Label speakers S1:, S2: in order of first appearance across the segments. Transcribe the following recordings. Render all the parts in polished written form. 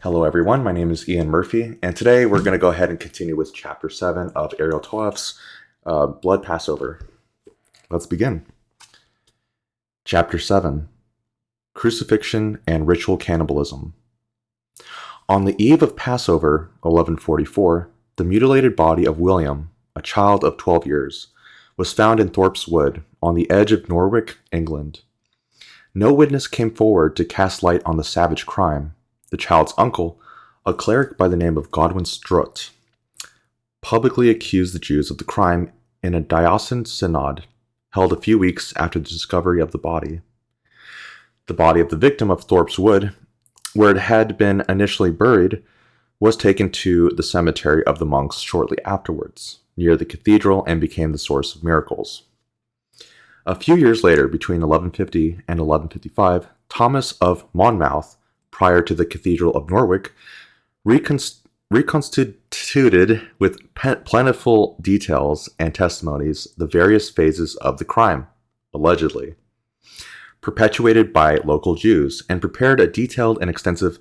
S1: Hello everyone, my name is Ian Murphy, and today we're going to go ahead and continue with Chapter 7 of Ariel Toaf's Blood Passover. Let's begin. Chapter 7, Crucifixion and Ritual Cannibalism. On the eve of Passover, 1144, the mutilated body of William, a child of 12 years, was found in Thorpe's Wood, on the edge of Norwich, England. No witness came forward to cast light on the savage crime. The child's uncle, a cleric by the name of Godwin Strutt, publicly accused the Jews of the crime in a diocesan synod held a few weeks after the discovery of the body. The body of the victim of Thorpe's Wood, where it had been initially buried, was taken to the cemetery of the monks shortly afterwards, near the cathedral, and became the source of miracles. A few years later, between 1150 and 1155, Thomas of Monmouth, prior to the Cathedral of Norwich, reconstituted with plentiful details and testimonies the various phases of the crime, allegedly perpetuated by local Jews, and prepared a detailed and extensive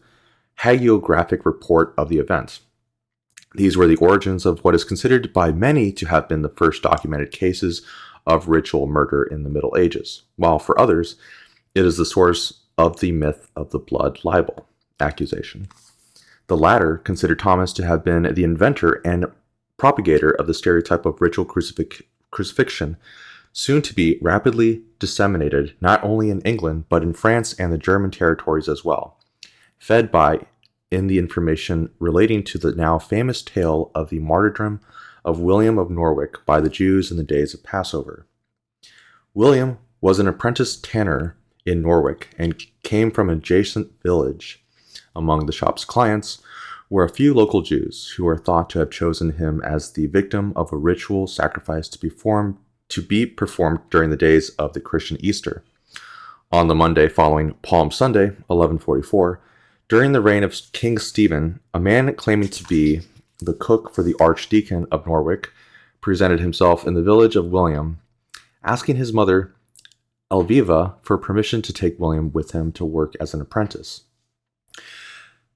S1: hagiographic report of the event. These were the origins of what is considered by many to have been the first documented cases of ritual murder in the Middle Ages, while for others, it is the source of the myth of the blood libel accusation. The latter considered Thomas to have been the inventor and propagator of the stereotype of ritual crucifixion, soon to be rapidly disseminated not only in England but in France and the German territories as well, fed in the information relating to the now famous tale of the martyrdom of William of Norwich by the Jews in the days of Passover. William was an apprentice tanner in Norwich and came from an adjacent village. Among the shop's clients were a few local Jews who are thought to have chosen him as the victim of a ritual sacrifice to be performed during the days of the Christian Easter. On the Monday following Palm Sunday, 1144, during the reign of King Stephen, a man claiming to be the cook for the Archdeacon of Norwich presented himself in the village of William, asking his mother, Elviva, for permission to take William with him to work as an apprentice.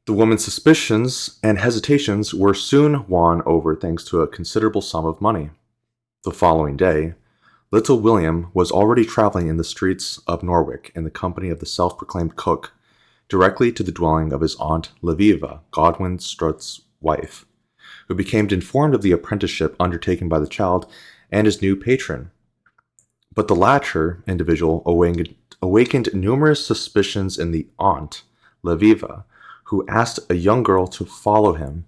S1: The woman's suspicions and hesitations were soon won over thanks to a considerable sum of money. The following day, little William was already traveling in the streets of Norwich in the company of the self-proclaimed cook, directly to the dwelling of his aunt Elviva, Godwin Strutt's wife, who became informed of the apprenticeship undertaken by the child and his new patron. But the latter individual awakened numerous suspicions in the aunt, Elviva, who asked a young girl to follow him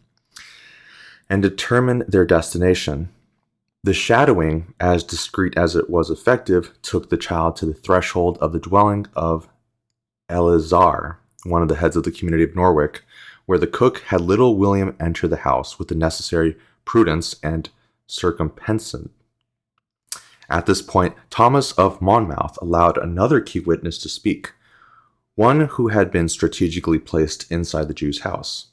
S1: and determine their destination. The shadowing, as discreet as it was effective, took the child to the threshold of the dwelling of Eleazar, one of the heads of the community of Norwich, where the cook had little William enter the house with the necessary prudence and circumspection. At this point, Thomas of Monmouth allowed another key witness to speak, one who had been strategically placed inside the Jew's house.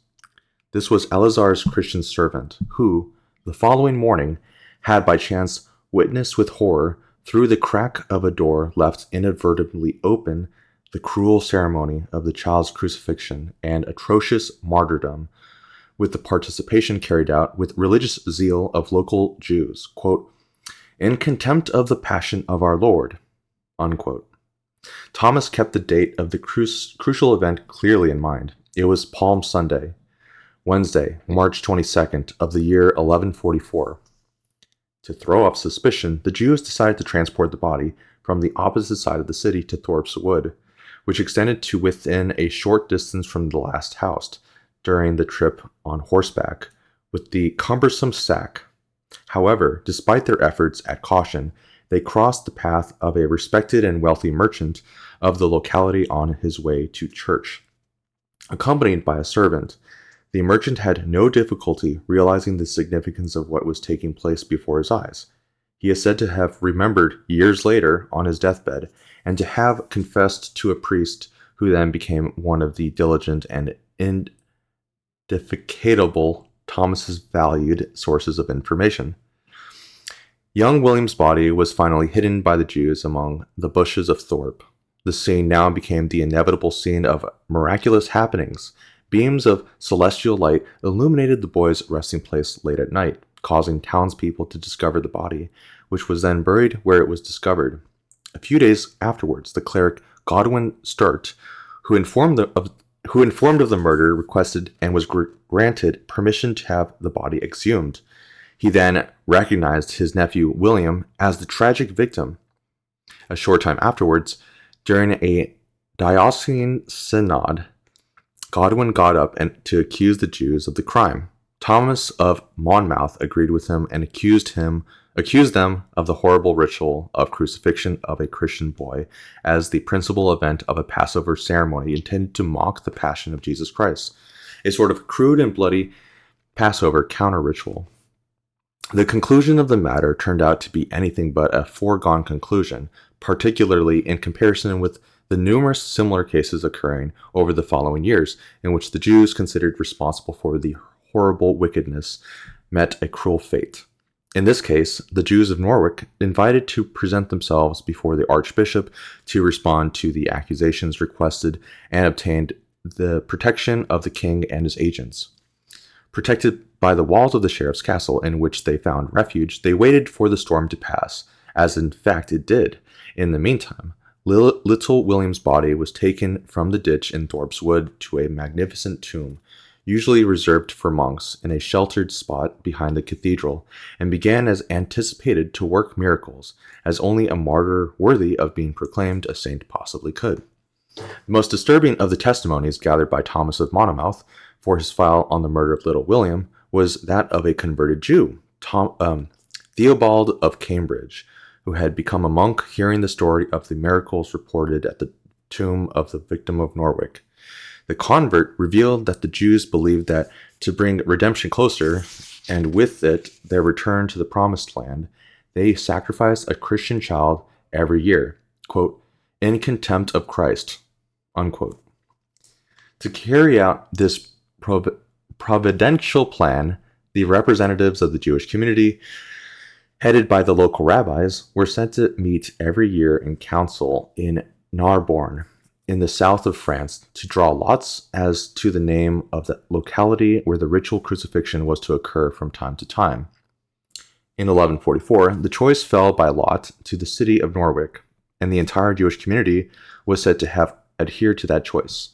S1: This was Eleazar's Christian servant, who, the following morning, had by chance witnessed with horror, through the crack of a door left inadvertently open, the cruel ceremony of the child's crucifixion and atrocious martyrdom, with the participation carried out with religious zeal of local Jews, quote, in contempt of the passion of our Lord, unquote. Thomas kept the date of the crucial event clearly in mind. It was Palm Sunday, Wednesday, March 22nd of the year 1144. To throw up suspicion, the Jews decided to transport the body from the opposite side of the city to Thorpe's Wood, which extended to within a short distance from the last house, during the trip on horseback, with the cumbersome sack. However, despite their efforts at caution, they crossed the path of a respected and wealthy merchant of the locality on his way to church. Accompanied by a servant, the merchant had no difficulty realizing the significance of what was taking place before his eyes. He is said to have remembered years later on his deathbed, and to have confessed to a priest who then became one of the diligent and indefatigable Thomas's valued sources of information. Young William's body was finally hidden by the Jews among the bushes of Thorpe. The scene now became the inevitable scene of miraculous happenings, Beams of celestial light illuminated the boy's resting place late at night, causing townspeople to discover the body, which was then buried where it was discovered. A few days afterwards, the cleric Godwin Sturt, who informed of the murder, requested and was granted permission to have the body exhumed. He then recognized his nephew William as the tragic victim. A short time afterwards, during a diocesan synod, Godwin got up to accuse the Jews of the crime. Thomas of Monmouth agreed with him and accused them of the horrible ritual of crucifixion of a Christian boy as the principal event of a Passover ceremony intended to mock the passion of Jesus Christ, a sort of crude and bloody Passover counter-ritual. The conclusion of the matter turned out to be anything but a foregone conclusion, particularly in comparison with the numerous similar cases occurring over the following years, in which the Jews considered responsible for the horrible wickedness met a cruel fate. In this case, the Jews of Norwich invited to present themselves before the archbishop to respond to the accusations requested and obtained the protection of the king and his agents. Protected by the walls of the sheriff's castle in which they found refuge, they waited for the storm to pass, as in fact it did. In the meantime, little William's body was taken from the ditch in Thorpe's Wood to a magnificent tomb, usually reserved for monks, in a sheltered spot behind the cathedral, and began as anticipated to work miracles, as only a martyr worthy of being proclaimed a saint possibly could. The most disturbing of the testimonies gathered by Thomas of Monmouth for his file on the murder of little William was that of a converted Jew, Theobald of Cambridge, who had become a monk hearing the story of the miracles reported at the tomb of the victim of Norwich. The convert revealed that the Jews believed that to bring redemption closer, and with it their return to the promised land, they sacrificed a Christian child every year, quote, in contempt of Christ, unquote. To carry out this providential plan, the representatives of the Jewish community, headed by the local rabbis, were sent to meet every year in council in Narbonne, in the south of France, to draw lots as to the name of the locality where the ritual crucifixion was to occur from time to time. In 1144, the choice fell by lot to the city of Norwich, and the entire Jewish community was said to have adhered to that choice.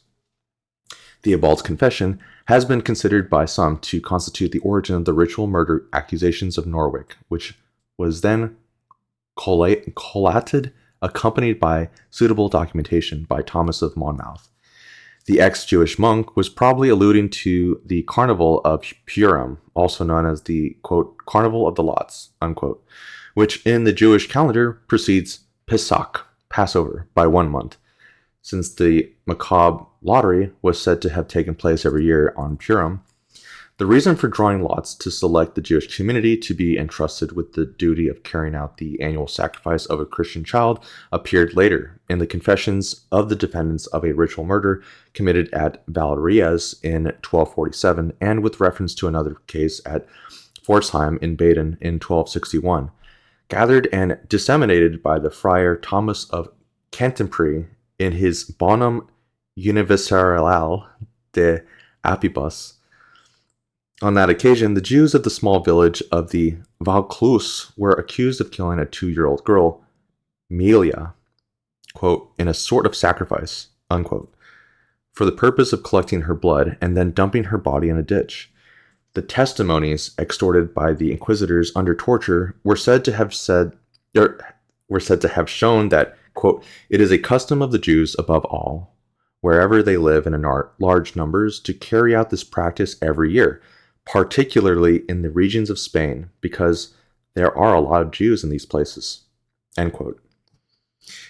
S1: Theobald's confession has been considered by some to constitute the origin of the ritual murder accusations of Norwich, which was then collated, accompanied by suitable documentation by Thomas of Monmouth. The ex-Jewish monk was probably alluding to the Carnival of Purim, also known as the, quote, Carnival of the Lots, unquote, which in the Jewish calendar precedes Pesach, Passover, by 1 month, since the macabre lottery was said to have taken place every year on Purim. The reason for drawing lots to select the Jewish community to be entrusted with the duty of carrying out the annual sacrifice of a Christian child appeared later in the confessions of the defendants of a ritual murder committed at Valerias in 1247, and with reference to another case at Pforzheim in Baden in 1261, gathered and disseminated by the friar Thomas of Cantimpré in his Bonum Universale de Apibus. On that occasion, the Jews of the small village of the Vaucluse were accused of killing a 2-year-old girl, Melia, quote, in a sort of sacrifice, unquote, for the purpose of collecting her blood and then dumping her body in a ditch. The testimonies extorted by the inquisitors under torture were said to have shown that, quote, it is a custom of the Jews above all, wherever they live in large numbers, to carry out this practice every year, particularly in the regions of Spain, because there are a lot of Jews in these places, end quote.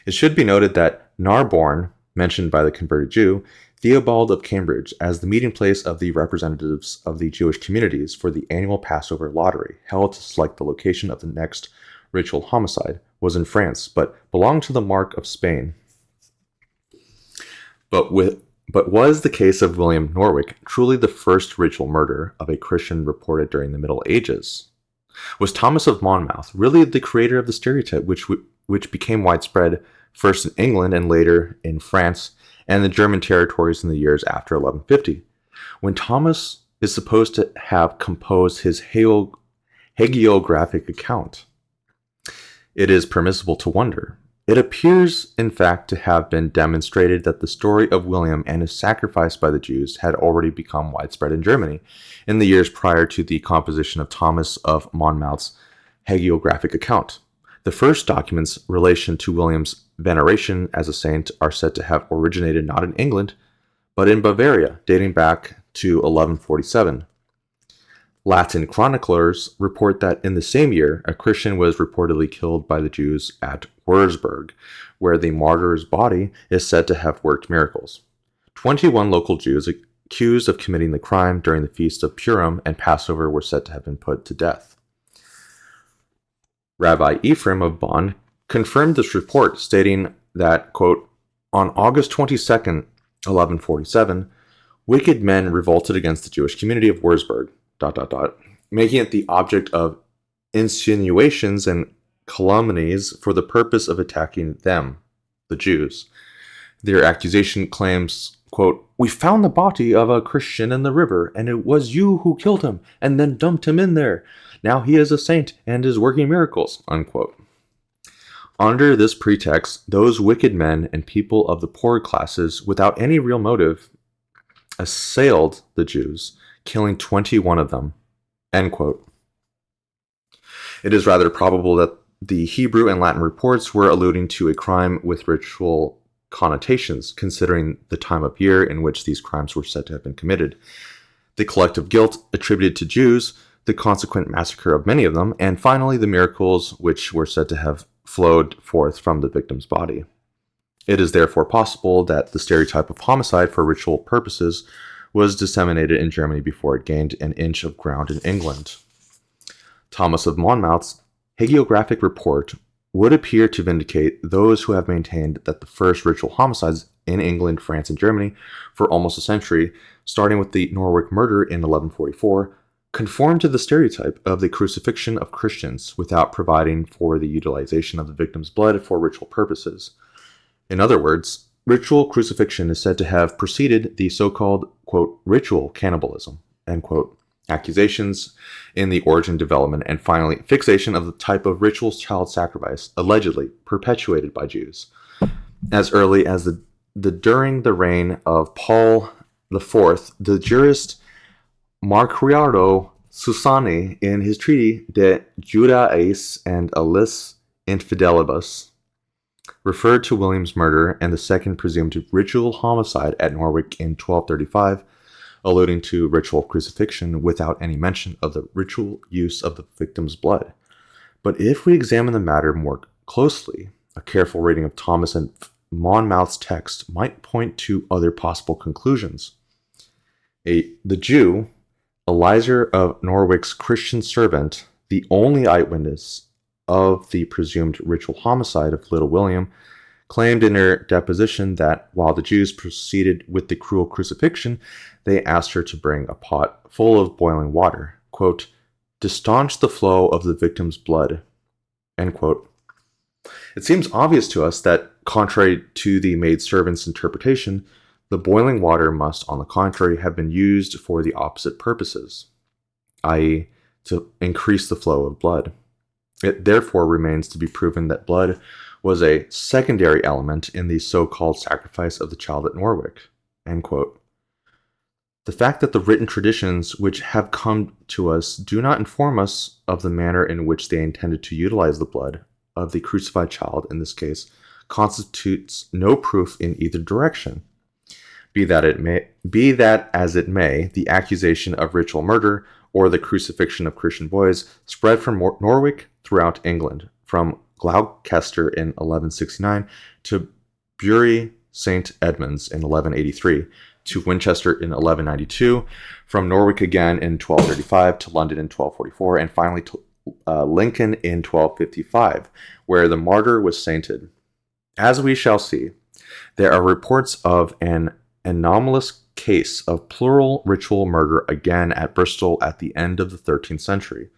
S1: It should be noted that Narbonne, mentioned by the converted Jew, Theobald of Cambridge, as the meeting place of the representatives of the Jewish communities for the annual Passover lottery, held to select the location of the next ritual homicide, was in France, but belonged to the Mark of Spain. But was the case of William Norwich truly the first ritual murder of a Christian reported during the Middle Ages? Was Thomas of Monmouth really the creator of the stereotype which became widespread first in England and later in France and the German territories in the years after 1150? When Thomas is supposed to have composed his hagiographic account, it is permissible to wonder. It appears, in fact, to have been demonstrated that the story of William and his sacrifice by the Jews had already become widespread in Germany in the years prior to the composition of Thomas of Monmouth's hagiographic account. The first documents in relation to William's veneration as a saint are said to have originated not in England, but in Bavaria, dating back to 1147. Latin chroniclers report that in the same year, a Christian was reportedly killed by the Jews at Wurzburg, where the martyr's body is said to have worked miracles. 21 local Jews accused of committing the crime during the feast of Purim and Passover were said to have been put to death. Rabbi Ephraim of Bonn confirmed this report, stating that, quote, on August 22nd, 1147, wicked men revolted against the Jewish community of Wurzburg, making it the object of insinuations and calumnies for the purpose of attacking them, the Jews. Their accusation claims, quote, we found the body of a Christian in the river, and it was you who killed him and then dumped him in there. Now he is a saint and is working miracles, unquote. Under this pretext, those wicked men and people of the poorer classes, without any real motive, assailed the Jews, killing 21 of them, end quote. It is rather probable that the Hebrew and Latin reports were alluding to a crime with ritual connotations, considering the time of year in which these crimes were said to have been committed, the collective guilt attributed to Jews, the consequent massacre of many of them, and finally the miracles which were said to have flowed forth from the victim's body. It is therefore possible that the stereotype of homicide for ritual purposes was disseminated in Germany before it gained an inch of ground in England. Thomas of Monmouth's hagiographic report would appear to vindicate those who have maintained that the first ritual homicides in England, France, and Germany for almost a century, starting with the Norwich murder in 1144, conformed to the stereotype of the crucifixion of Christians without providing for the utilization of the victim's blood for ritual purposes. In other words, ritual crucifixion is said to have preceded the so-called, quote, ritual cannibalism, end quote, accusations in the origin, development, and finally fixation of the type of ritual child sacrifice allegedly perpetuated by Jews. As early as during the reign of Paul IV, the jurist Marcriardo Susani, in his treatise De Judaeis and Alice Infidelibus, referred to William's murder and the second presumed ritual homicide at Norwich in 1235, alluding to ritual crucifixion without any mention of the ritual use of the victim's blood. But if we examine the matter more closely, a careful reading of Thomas and Monmouth's text might point to other possible conclusions. The Jew, Eliezer of Norwich's Christian servant, the only eyewitness of the presumed ritual homicide of little William, claimed in her deposition that while the Jews proceeded with the cruel crucifixion, they asked her to bring a pot full of boiling water, quote, to staunch the flow of the victim's blood, end quote. It seems obvious to us that, contrary to the maidservant's interpretation, the boiling water must, on the contrary, have been used for the opposite purposes, i.e., to increase the flow of blood. It therefore remains to be proven that blood was a secondary element in the so-called sacrifice of the child at Norwich, end quote. The fact that the written traditions which have come to us do not inform us of the manner in which they intended to utilize the blood of the crucified child in this case constitutes no proof in either direction. Be that as it may, the accusation of ritual murder or the crucifixion of Christian boys spread from Norwich throughout England, from Gloucester in 1169 to Bury St. Edmunds in 1183, to Winchester in 1192, from Norwich again in 1235 to London in 1244, and finally to Lincoln in 1255, where the martyr was sainted. As we shall see, there are reports of an anomalous case of plural ritual murder again at Bristol at the end of the 13th century.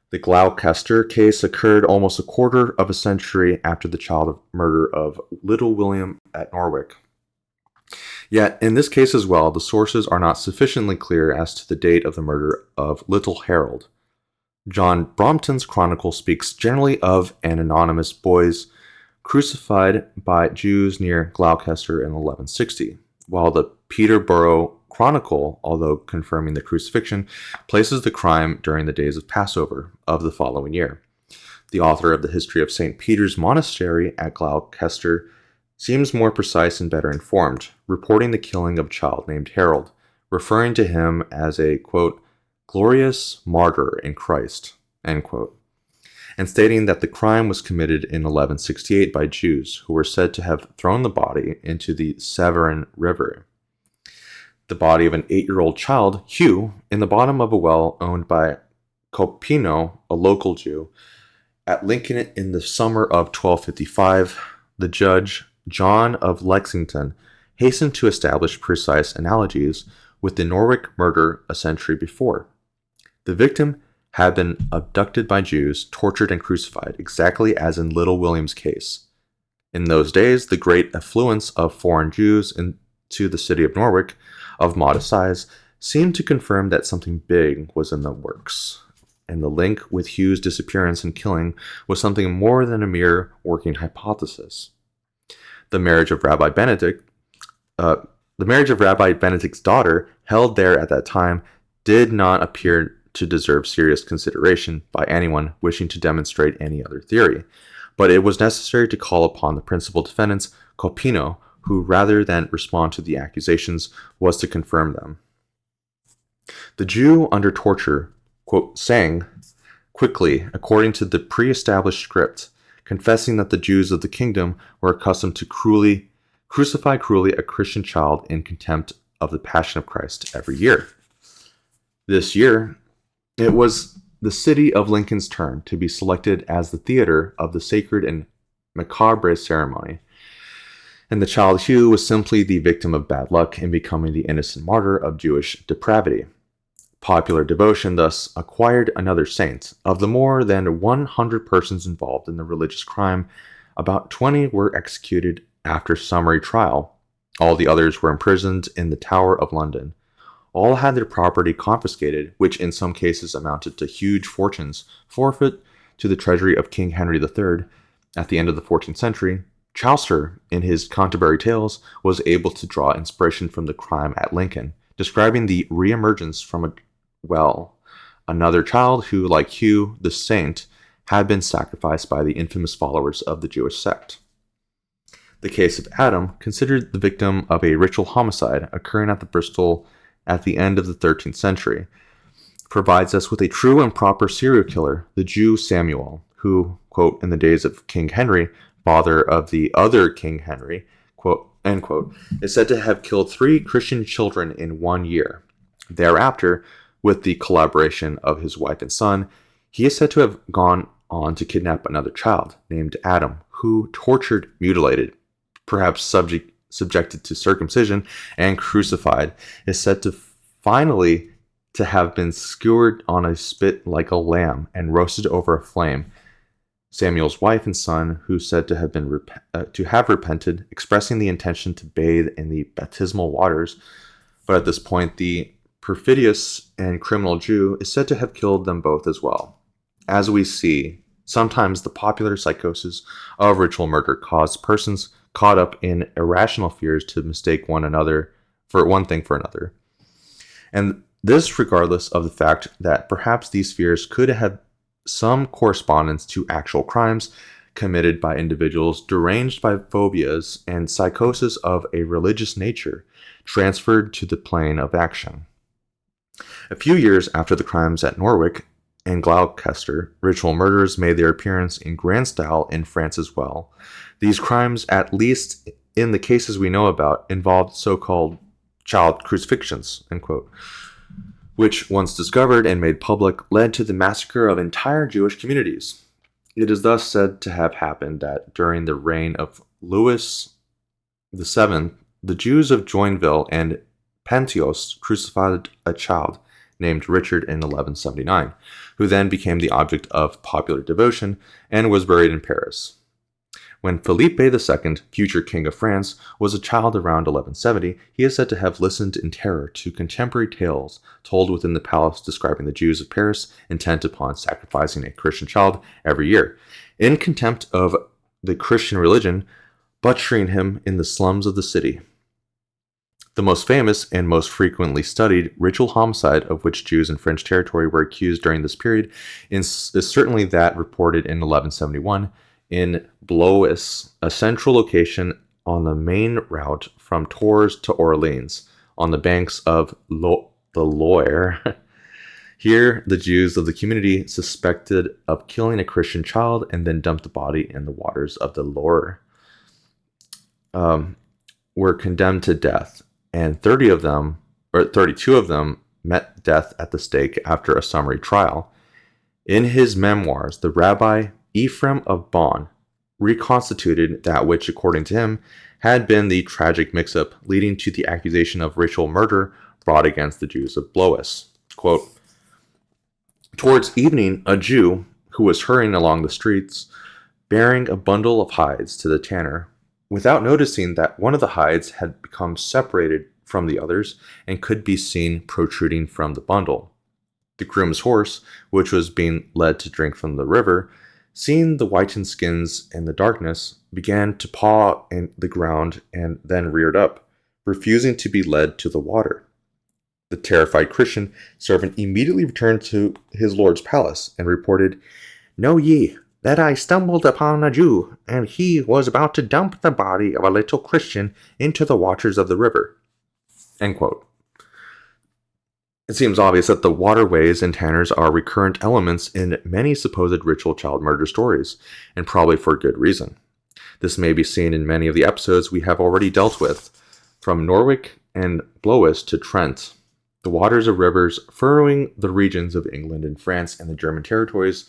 S1: The Gloucester case occurred almost a quarter of a century after the child murder of little William at Norwich. Yet, in this case as well, the sources are not sufficiently clear as to the date of the murder of Little Harold. John Brompton's chronicle speaks generally of an anonymous boys crucified by Jews near Gloucester in 1160, while the Peterborough Chronicle, although confirming the crucifixion, places the crime during the days of Passover of the following year. The author of the history of St. Peter's Monastery at Gloucester seems more precise and better informed, reporting the killing of a child named Harold, referring to him as a, quote, glorious martyr in Christ, end quote, and stating that the crime was committed in 1168 by Jews who were said to have thrown the body into the Severn River. The body of an 8-year-old child, Hugh, in the bottom of a well owned by Copino, a local Jew, at Lincoln in the summer of 1255, the judge, John of Lexington, hastened to establish precise analogies with the Norwich murder a century before. The victim had been abducted by Jews, tortured, and crucified, exactly as in Little William's case. In those days, the great affluence of foreign Jews into the city of Norwich, of modest size, seemed to confirm that something big was in the works, and the link with Hugh's disappearance and killing was something more than a mere working hypothesis. The marriage of Rabbi Benedict's daughter, held there at that time, did not appear to deserve serious consideration by anyone wishing to demonstrate any other theory, but it was necessary to call upon the principal defendants, Copino, who, rather than respond to the accusations, was to confirm them. The Jew, under torture, quote, sang quickly according to the pre-established script, confessing that the Jews of the kingdom were accustomed to crucify cruelly a Christian child in contempt of the Passion of Christ every year. This year, it was the city of Lincoln's turn to be selected as the theater of the sacred and macabre ceremony, and the child Hugh was simply the victim of bad luck in becoming the innocent martyr of Jewish depravity. Popular devotion thus acquired another saint. Of the more than 100 persons involved in the religious crime, about 20 were executed after summary trial. All the others were imprisoned in the Tower of London. All had their property confiscated, which in some cases amounted to huge fortunes, forfeit to the treasury of King Henry III. At the end of the 14th century, Chaucer, in his Canterbury Tales, was able to draw inspiration from the crime at Lincoln, describing the re-emergence from a well, another child who, like Hugh the saint, had been sacrificed by the infamous followers of the Jewish sect. The case of Adam, considered the victim of a ritual homicide occurring at the Bristol at the end of the 13th century, provides us with a true and proper serial killer, the Jew Samuel, who, quote, in the days of King Henry, father of the other King Henry, quote, end quote, is said to have killed 3 Christian children in 1 year. Thereafter, with the collaboration of his wife and son, he is said to have gone on to kidnap another child named Adam, who tortured, mutilated, perhaps subjected to circumcision, and crucified, is said to finally to have been skewered on a spit like a lamb and roasted over a flame. Samuel's wife and son, who said to have repented, expressing the intention to bathe in the baptismal waters, but at this point the perfidious and criminal Jew is said to have killed them both as well. As we see, sometimes the popular psychosis of ritual murder caused persons caught up in irrational fears to mistake one thing for another. And this regardless of the fact that perhaps these fears could have some correspondence to actual crimes committed by individuals deranged by phobias and psychosis of a religious nature transferred to the plane of action. A few years after the crimes at Norwich and Gloucester, ritual murders made their appearance in grand style in France as well. These crimes, at least in the cases we know about, involved so-called child crucifixions, end quote, which, once discovered and made public, led to the massacre of entire Jewish communities. It is thus said to have happened that during the reign of Louis VII, the Jews of Joinville and Penteos crucified a child named Richard in 1179, who then became the object of popular devotion and was buried in Paris. When Philippe II, future king of France, was a child around 1170, he is said to have listened in terror to contemporary tales told within the palace describing the Jews of Paris intent upon sacrificing a Christian child every year, in contempt of the Christian religion, butchering him in the slums of the city. The most famous and most frequently studied ritual homicide of which Jews in French territory were accused during this period is certainly that reported in 1171 in Blois, a central location on the main route from Tours to Orleans, on the banks of the Loire. Here, the Jews of the community suspected of killing a Christian child and then dumped the body in the waters of the Loire were condemned to death, and 32 of them met death at the stake after a summary trial. In his memoirs, the Rabbi Ephraim of Bonn reconstituted that which, according to him, had been the tragic mix-up leading to the accusation of ritual murder brought against the Jews of Blois. Quote, "Towards evening, a Jew, who was hurrying along the streets, bearing a bundle of hides to the tanner, without noticing that one of the hides had become separated from the others and could be seen protruding from the bundle. The groom's horse, which was being led to drink from the river, seeing the whitened skins in the darkness, began to paw in the ground and then reared up, refusing to be led to the water. The terrified Christian servant immediately returned to his lord's palace and reported, 'Know ye that I stumbled upon a Jew, and he was about to dump the body of a little Christian into the waters of the river.'" End quote. It seems obvious that the waterways and tanners are recurrent elements in many supposed ritual child murder stories, and probably for good reason. This may be seen in many of the episodes we have already dealt with, from Norwich and Blois to Trent. The waters of rivers furrowing the regions of England and France and the German territories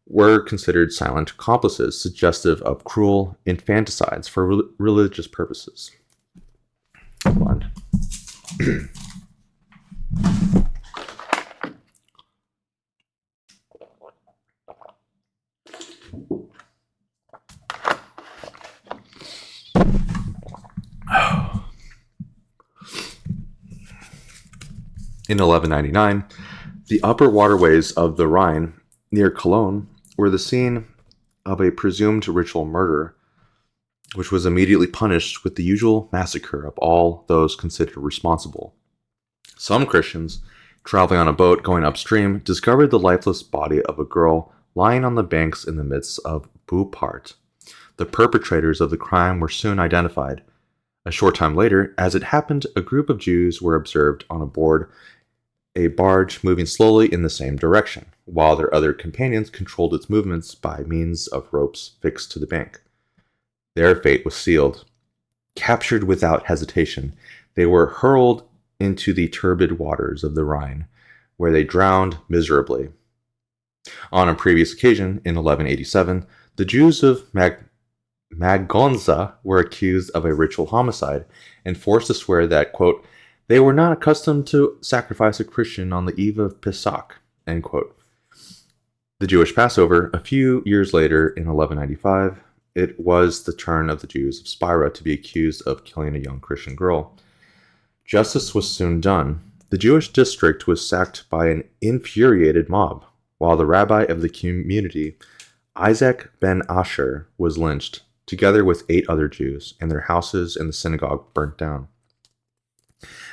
S1: were considered silent accomplices, suggestive of cruel infanticides for religious purposes. Hold on. In 1199, the upper waterways of the Rhine near Cologne were the scene of a presumed ritual murder, which was immediately punished with the usual massacre of all those considered responsible. Some Christians, traveling on a boat going upstream, discovered the lifeless body of a girl lying on the banks in the midst of Beauport. The perpetrators of the crime were soon identified. A short time later, as it happened, a group of Jews were observed on board a barge moving slowly in the same direction, while their other companions controlled its movements by means of ropes fixed to the bank. Their fate was sealed. Captured without hesitation, they were hurled into the turbid waters of the Rhine, where they drowned miserably. On a previous occasion, in 1187, the Jews of Magonza were accused of a ritual homicide and forced to swear that, quote, "they were not accustomed to sacrifice a Christian on the eve of Pesach," end quote. The Jewish Passover, a few years later in 1195, it was the turn of the Jews of Spira to be accused of killing a young Christian girl. Justice was soon done. The Jewish district was sacked by an infuriated mob, while the rabbi of the community, Isaac ben Asher, was lynched, together with 8 other Jews, and their houses and the synagogue burnt down.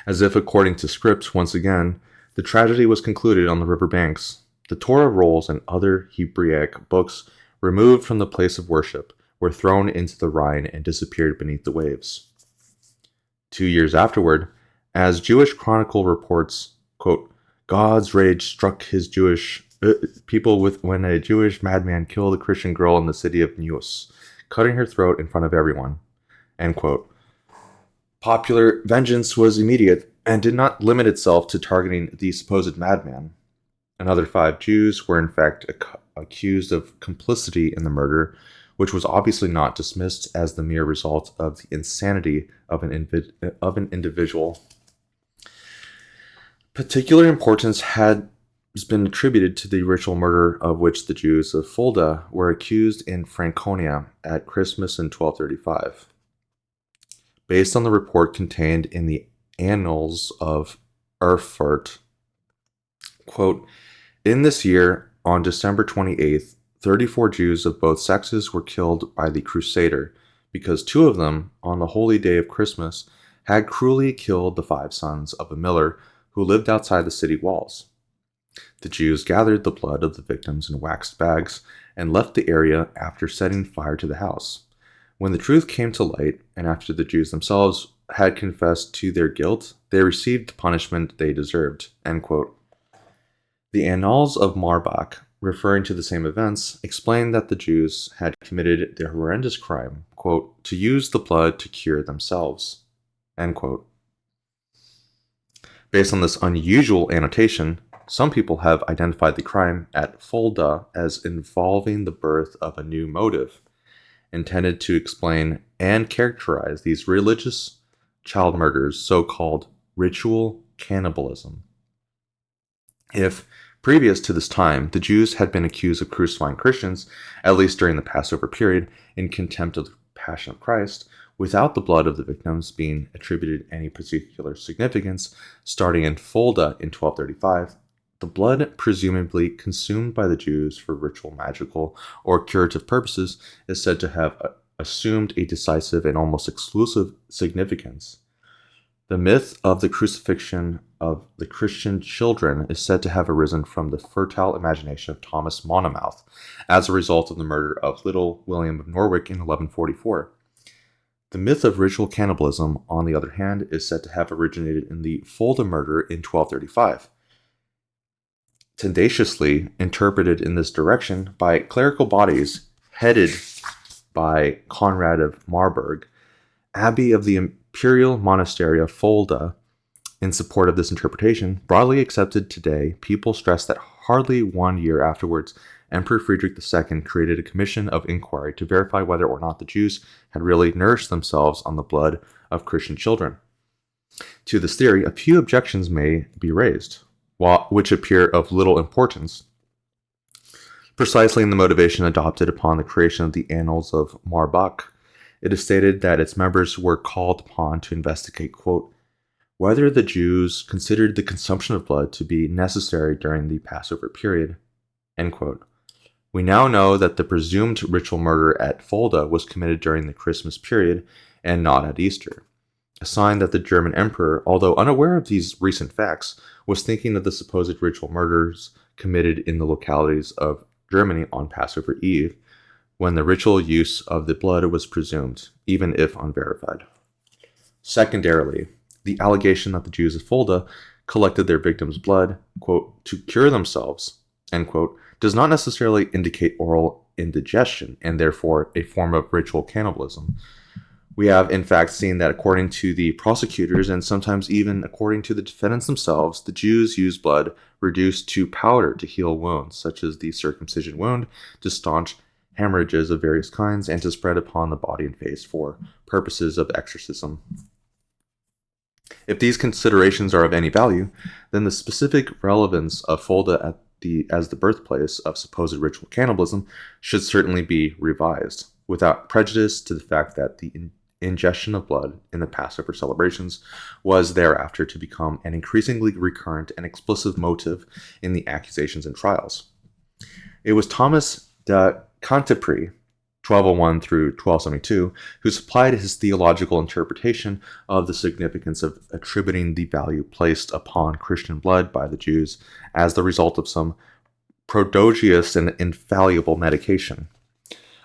S1: As if according to script, once again, the tragedy was concluded on the river banks. The Torah rolls and other Hebraic books removed from the place of worship were thrown into the Rhine and disappeared beneath the waves. 2 years afterward, as Jewish Chronicle reports, quote, "God's rage struck his Jewish people when a Jewish madman killed a Christian girl in the city of Neuss, cutting her throat in front of everyone," end quote. Popular vengeance was immediate and did not limit itself to targeting the supposed madman. Another 5 Jews were in fact accused of complicity in the murder, which was obviously not dismissed as the mere result of the insanity of an individual. Particular importance had has been attributed to the ritual murder of which the Jews of Fulda were accused in Franconia at Christmas in 1235. Based on the report contained in the Annals of Erfurt, quote, in this year, on December 28th, 34 Jews of both sexes were killed by the Crusader, because 2 of them, on the holy day of Christmas, had cruelly killed the 5 sons of a miller who lived outside the city walls. The Jews gathered the blood of the victims in waxed bags and left the area after setting fire to the house. When the truth came to light, and after the Jews themselves had confessed to their guilt, they received the punishment they deserved. End quote. The Annals of Marbach, referring to the same events, explain that the Jews had committed the horrendous crime, quote, to use the blood to cure themselves. End quote. Based on this unusual annotation, some people have identified the crime at Fulda as involving the birth of a new motive, intended to explain and characterize these religious child murders, so-called ritual cannibalism. If, previous to this time, the Jews had been accused of crucifying Christians, at least during the Passover period, in contempt of the Passion of Christ, without the blood of the victims being attributed any particular significance, starting in Fulda in 1235, the blood presumably consumed by the Jews for ritual, magical, or curative purposes is said to have assumed a decisive and almost exclusive significance. The myth of the crucifixion of the Christian children is said to have arisen from the fertile imagination of Thomas Monmouth as a result of the murder of little William of Norwich in 1144. The myth of ritual cannibalism, on the other hand, is said to have originated in the Fulda murder in 1235. Tendaciously interpreted in this direction by clerical bodies headed by Conrad of Marburg, abbey of the Imperial Monastery of Fulda. In support of this interpretation, broadly accepted today, people stress that hardly 1 year afterwards, Emperor Friedrich II created a commission of inquiry to verify whether or not the Jews had really nourished themselves on the blood of Christian children. To this theory, a few objections may be raised, which appear of little importance, precisely in the motivation adopted upon the creation of the Annals of Marbach. It is stated that its members were called upon to investigate, quote, whether the Jews considered the consumption of blood to be necessary during the Passover period. End quote. We now know that the presumed ritual murder at Fulda was committed during the Christmas period and not at Easter, a sign that the German emperor, although unaware of these recent facts, was thinking of the supposed ritual murders committed in the localities of Germany on Passover Eve, when the ritual use of the blood was presumed, even if unverified. Secondarily, the allegation that the Jews of Fulda collected their victims' blood, quote, to cure themselves, end quote, does not necessarily indicate oral indigestion and therefore a form of ritual cannibalism. We have, in fact, seen that according to the prosecutors and sometimes even according to the defendants themselves, the Jews used blood reduced to powder to heal wounds, such as the circumcision wound, to staunch hemorrhages of various kinds, and to spread upon the body and face for purposes of exorcism. If these considerations are of any value, then the specific relevance of Fulda as the birthplace of supposed ritual cannibalism should certainly be revised, without prejudice to the fact that the ingestion of blood in the Passover celebrations was thereafter to become an increasingly recurrent and explicit motive in the accusations and trials. It was Thomas de Canteprie, 1201 through 1272, who supplied his theological interpretation of the significance of attributing the value placed upon Christian blood by the Jews as the result of some prodigious and infallible medication.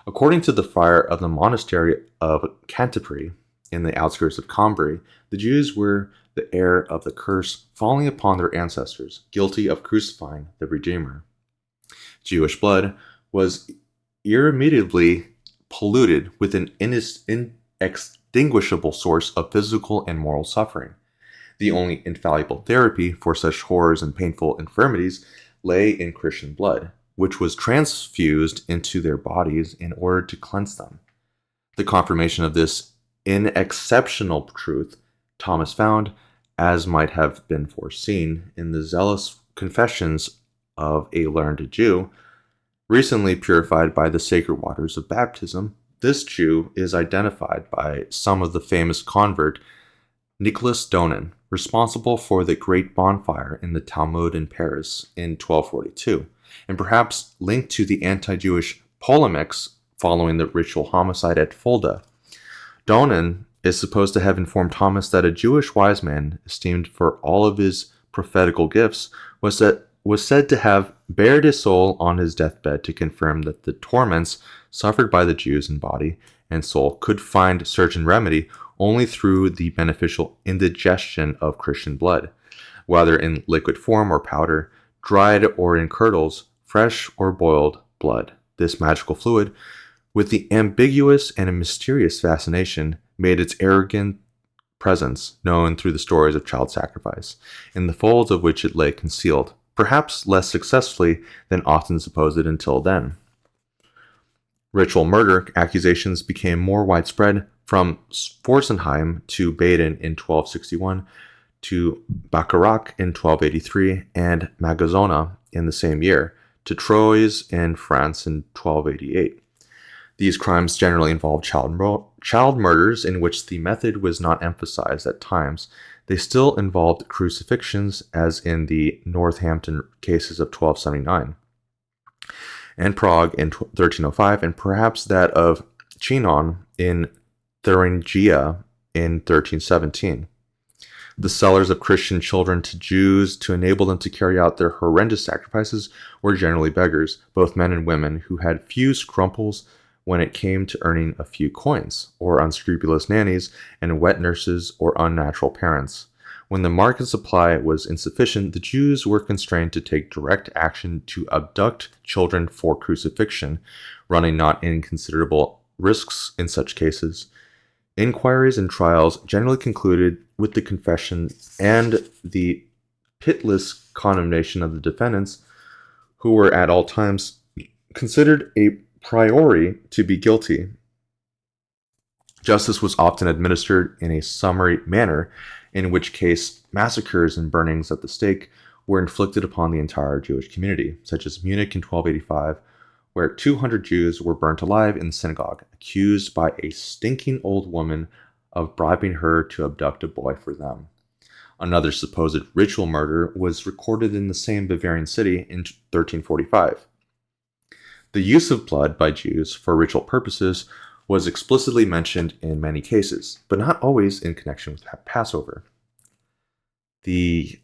S1: According to the friar of the monastery of Canteprie, in the outskirts of Cambrai, the Jews were the heir of the curse falling upon their ancestors, guilty of crucifying the Redeemer. Jewish blood was irremediably polluted with an inextinguishable source of physical and moral suffering. The only infallible therapy for such horrors and painful infirmities lay in Christian blood, which was transfused into their bodies in order to cleanse them. The confirmation of this inexceptional truth Thomas found, as might have been foreseen, in the zealous confessions of a learned Jew, recently purified by the sacred waters of baptism. This Jew is identified by some of the famous convert Nicholas Donin, responsible for the great bonfire in the Talmud in Paris in 1242, and perhaps linked to the anti-Jewish polemics following the ritual homicide at Fulda. Donin is supposed to have informed Thomas that a Jewish wise man, esteemed for all of his prophetical gifts, was said to have bared his soul on his deathbed to confirm that the torments suffered by the Jews in body and soul could find certain remedy only through the beneficial indigestion of Christian blood, whether in liquid form or powder, dried or in curdles, fresh or boiled blood. This magical fluid, with the ambiguous and mysterious fascination, made its arrogant presence known through the stories of child sacrifice, in the folds of which it lay concealed, perhaps less successfully than often supposed until then. Ritual murder accusations became more widespread, from Forsenheim to Baden in 1261 to Bacharach in 1283 and Magazona in the same year to Troyes in France in 1288. These crimes generally involved child murders in which the method was not emphasized at times. They still involved crucifixions, as in the Northampton cases of 1279, and Prague in 1305, and perhaps that of Chinon in Thuringia in 1317. The sellers of Christian children to Jews to enable them to carry out their horrendous sacrifices were generally beggars, both men and women, who had few scruples when it came to earning a few coins, or unscrupulous nannies and wet nurses or unnatural parents. When the market supply was insufficient, the Jews were constrained to take direct action to abduct children for crucifixion, running not inconsiderable risks in such cases. Inquiries and trials generally concluded with the confession and the pitiless condemnation of the defendants, who were at all times considered a priori to be guilty. Justice was often administered in a summary manner, in which case massacres and burnings at the stake were inflicted upon the entire Jewish community, such as Munich in 1285, where 200 Jews were burnt alive in the synagogue, accused by a stinking old woman of bribing her to abduct a boy for them. Another supposed ritual murder was recorded in the same Bavarian city in 1345. The use of blood by Jews for ritual purposes was explicitly mentioned in many cases, but not always in connection with Passover.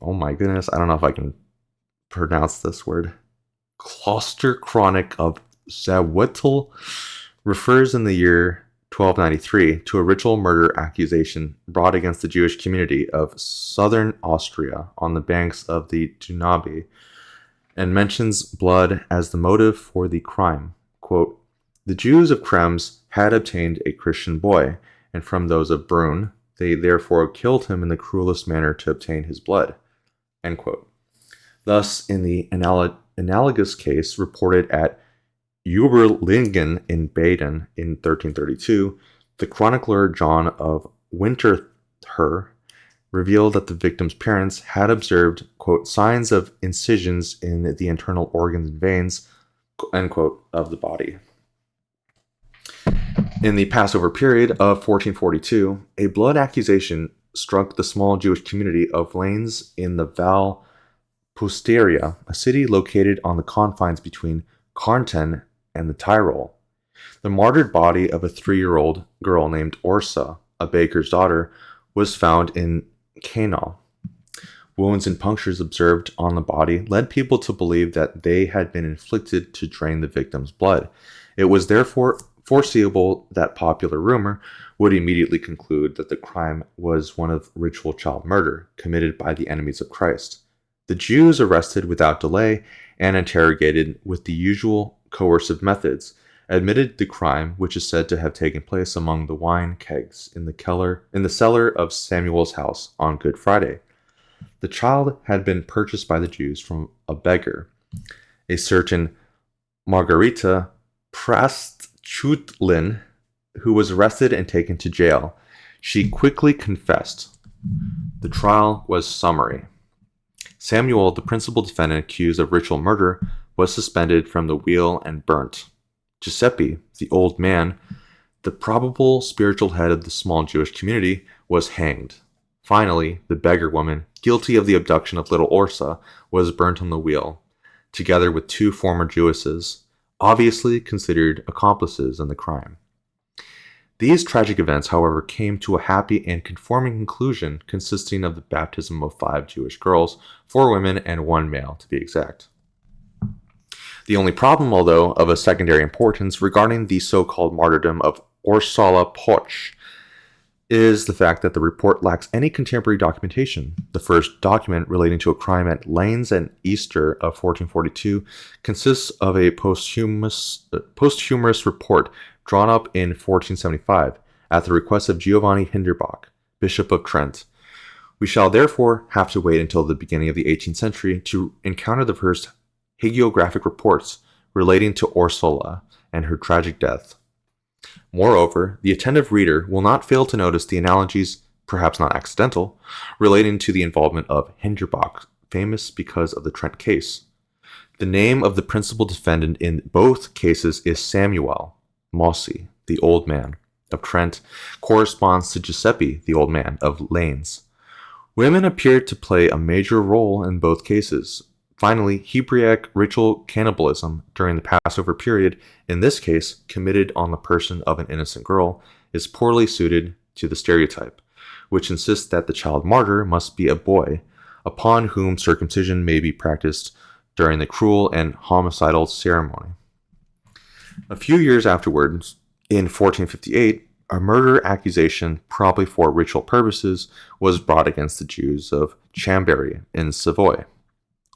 S1: Oh my goodness, I don't know if I can pronounce this word. Kloster Chronic of Zawitl refers in the year 1293 to a ritual murder accusation brought against the Jewish community of southern Austria on the banks of the Danube, and mentions blood as the motive for the crime. Quote, "The Jews of Krems had obtained a Christian boy, and from those of Brunn, they therefore killed him in the cruelest manner to obtain his blood." End quote. Thus, in the analogous case reported at Uberlingen in Baden in 1332, the chronicler John of Winterthur revealed that the victim's parents had observed, quote, "signs of incisions in the internal organs and veins," end quote, of the body. In the Passover period of 1442, a blood accusation struck the small Jewish community of Lanes in the Val Pusteria, a city located on the confines between Kärnten and the Tyrol. The martyred body of a 3-year-old girl named Orsa, a baker's daughter, was found in Canal. Wounds and punctures observed on the body led people to believe that they had been inflicted to drain the victim's blood. It was therefore foreseeable that popular rumor would immediately conclude that the crime was one of ritual child murder committed by the enemies of Christ. The Jews arrested without delay and interrogated with the usual coercive methods, admitted the crime, which is said to have taken place among the wine kegs in the cellar of Samuel's house on Good Friday. The child had been purchased by the Jews from a beggar, a certain Margarita Prastchutlin, who was arrested and taken to jail. She quickly confessed. The trial was summary. Samuel, the principal defendant accused of ritual murder, was suspended from the wheel and burnt. Giuseppe, the old man, the probable spiritual head of the small Jewish community, was hanged. Finally, the beggar woman, guilty of the abduction of little Orsa, was burnt on the wheel, together with 2 former Jewesses, obviously considered accomplices in the crime. These tragic events, however, came to a happy and conforming conclusion, consisting of the baptism of 5 Jewish girls, 4 women, and 1 male, to be exact. The only problem, although of a secondary importance, regarding the so-called martyrdom of Ursula Poch is the fact that the report lacks any contemporary documentation. The first document relating to a crime at Lanes and Easter of 1442 consists of a posthumous report drawn up in 1475 at the request of Giovanni Hinderbach, Bishop of Trent. We shall therefore have to wait until the beginning of the 18th century to encounter the first hagiographic reports relating to Ursula and her tragic death. Moreover, the attentive reader will not fail to notice the analogies, perhaps not accidental, relating to the involvement of Hinderbach, famous because of the Trent case. The name of the principal defendant in both cases is Samuel Mossi, the old man of Trent, corresponds to Giuseppe, the old man of Lanes. Women appear to play a major role in both cases. Finally, Hebraic ritual cannibalism during the Passover period, in this case committed on the person of an innocent girl, is poorly suited to the stereotype, which insists that the child martyr must be a boy, upon whom circumcision may be practiced during the cruel and homicidal ceremony. A few years afterwards, in 1458, a murder accusation, probably for ritual purposes, was brought against the Jews of Chambéry in Savoy.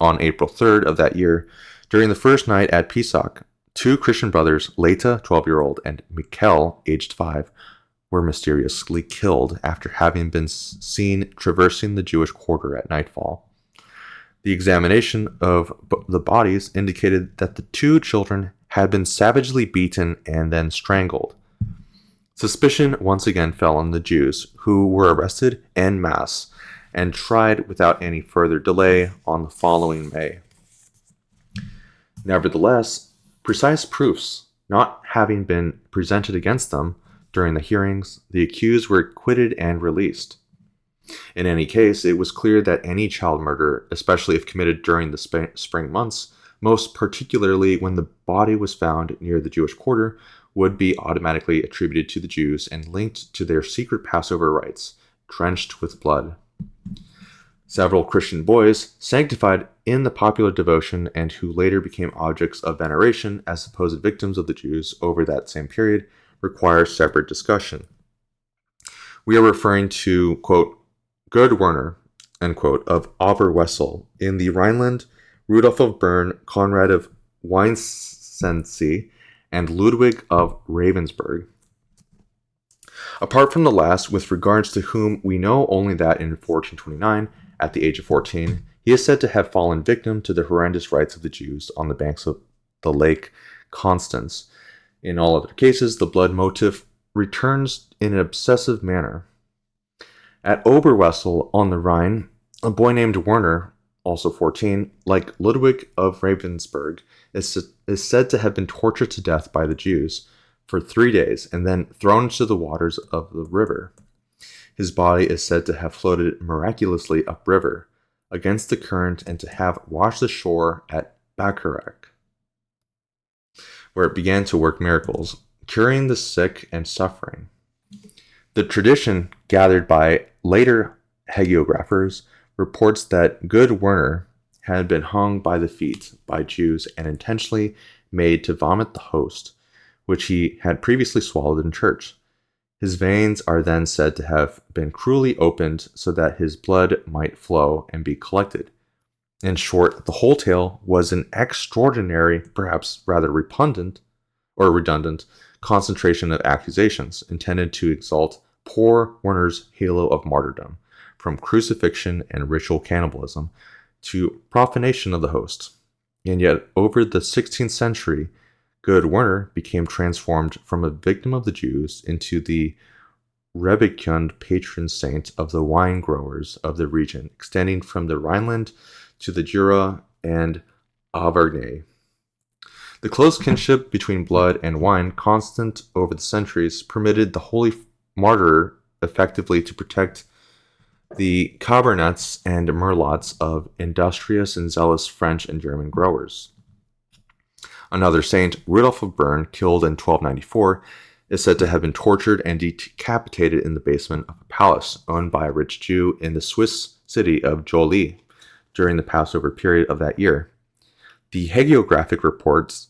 S1: On April 3rd of that year, during the first night at Pesach, 2 Christian brothers, Leta, 12-year-old, and Mikel, aged 5, were mysteriously killed after having been seen traversing the Jewish quarter at nightfall. The examination of the bodies indicated that the 2 children had been savagely beaten and then strangled. Suspicion once again fell on the Jews, who were arrested en masse and tried without any further delay on the following May. Nevertheless, precise proofs not having been presented against them during the hearings, the accused were acquitted and released. In any case, it was clear that any child murder, especially if committed during the spring months, most particularly when the body was found near the Jewish quarter, would be automatically attributed to the Jews and linked to their secret Passover rites, drenched with blood. Several Christian boys, sanctified in the popular devotion and who later became objects of veneration as supposed victims of the Jews over that same period, require separate discussion. We are referring to, quote, Good Werner, end quote, of Oberwessel in the Rhineland, Rudolf of Bern, Conrad of Weinsensee, and Ludwig of Ravensburg. Apart from the last, with regards to whom we know only that in 1429, at the age of 14, he is said to have fallen victim to the horrendous rites of the Jews on the banks of the Lake Constance. In all other cases, the blood motif returns in an obsessive manner. At Oberwessel on the Rhine, a boy named Werner, also 14, like Ludwig of Ravensburg, is said to have been tortured to death by the Jews for 3 days and then thrown into the waters of the river. His body is said to have floated miraculously upriver against the current and to have washed the shore at Bacharach, where it began to work miracles, curing the sick and suffering. The tradition, gathered by later hagiographers, reports that Good Werner had been hung by the feet by Jews and intentionally made to vomit the host, which he had previously swallowed in church. His veins are then said to have been cruelly opened so that his blood might flow and be collected. In short, the whole tale was an extraordinary, perhaps rather redundant, concentration of accusations intended to exalt poor Werner's halo of martyrdom, from crucifixion and ritual cannibalism to profanation of the host. And yet, over the 16th century, Good Werner became transformed from a victim of the Jews into the Rebekund patron saint of the wine growers of the region, extending from the Rhineland to the Jura and Auvergne. The close kinship between blood and wine, constant over the centuries, permitted the holy martyr effectively to protect the Cabernets and Merlots of industrious and zealous French and German growers. Another saint, Rudolph of Bern, killed in 1294, is said to have been tortured and decapitated in the basement of a palace owned by a rich Jew in the Swiss city of Joly during the Passover period of that year. The hagiographic reports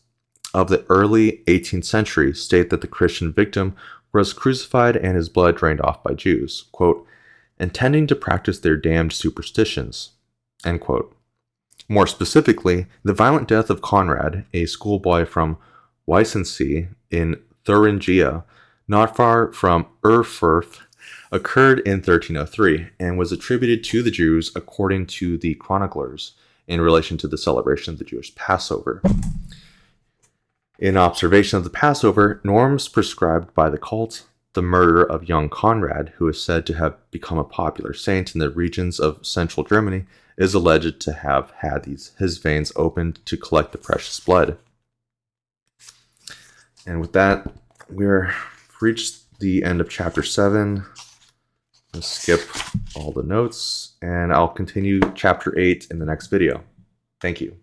S1: of the early 18th century state that the Christian victim was crucified and his blood drained off by Jews, quote, intending to practice their damned superstitions, end quote. More specifically, the violent death of Conrad, a schoolboy from Weissensee in Thuringia, not far from Erfurt, occurred in 1303 and was attributed to the Jews according to the chroniclers in relation to the celebration of the Jewish Passover. In observation of the Passover, norms prescribed by the cult, the murder of young Conrad, who is said to have become a popular saint in the regions of central Germany, is alleged to have had his veins opened to collect the precious blood. And with that, we've reached the end of chapter 7. I'll skip all the notes, and I'll continue chapter 8 in the next video. Thank you.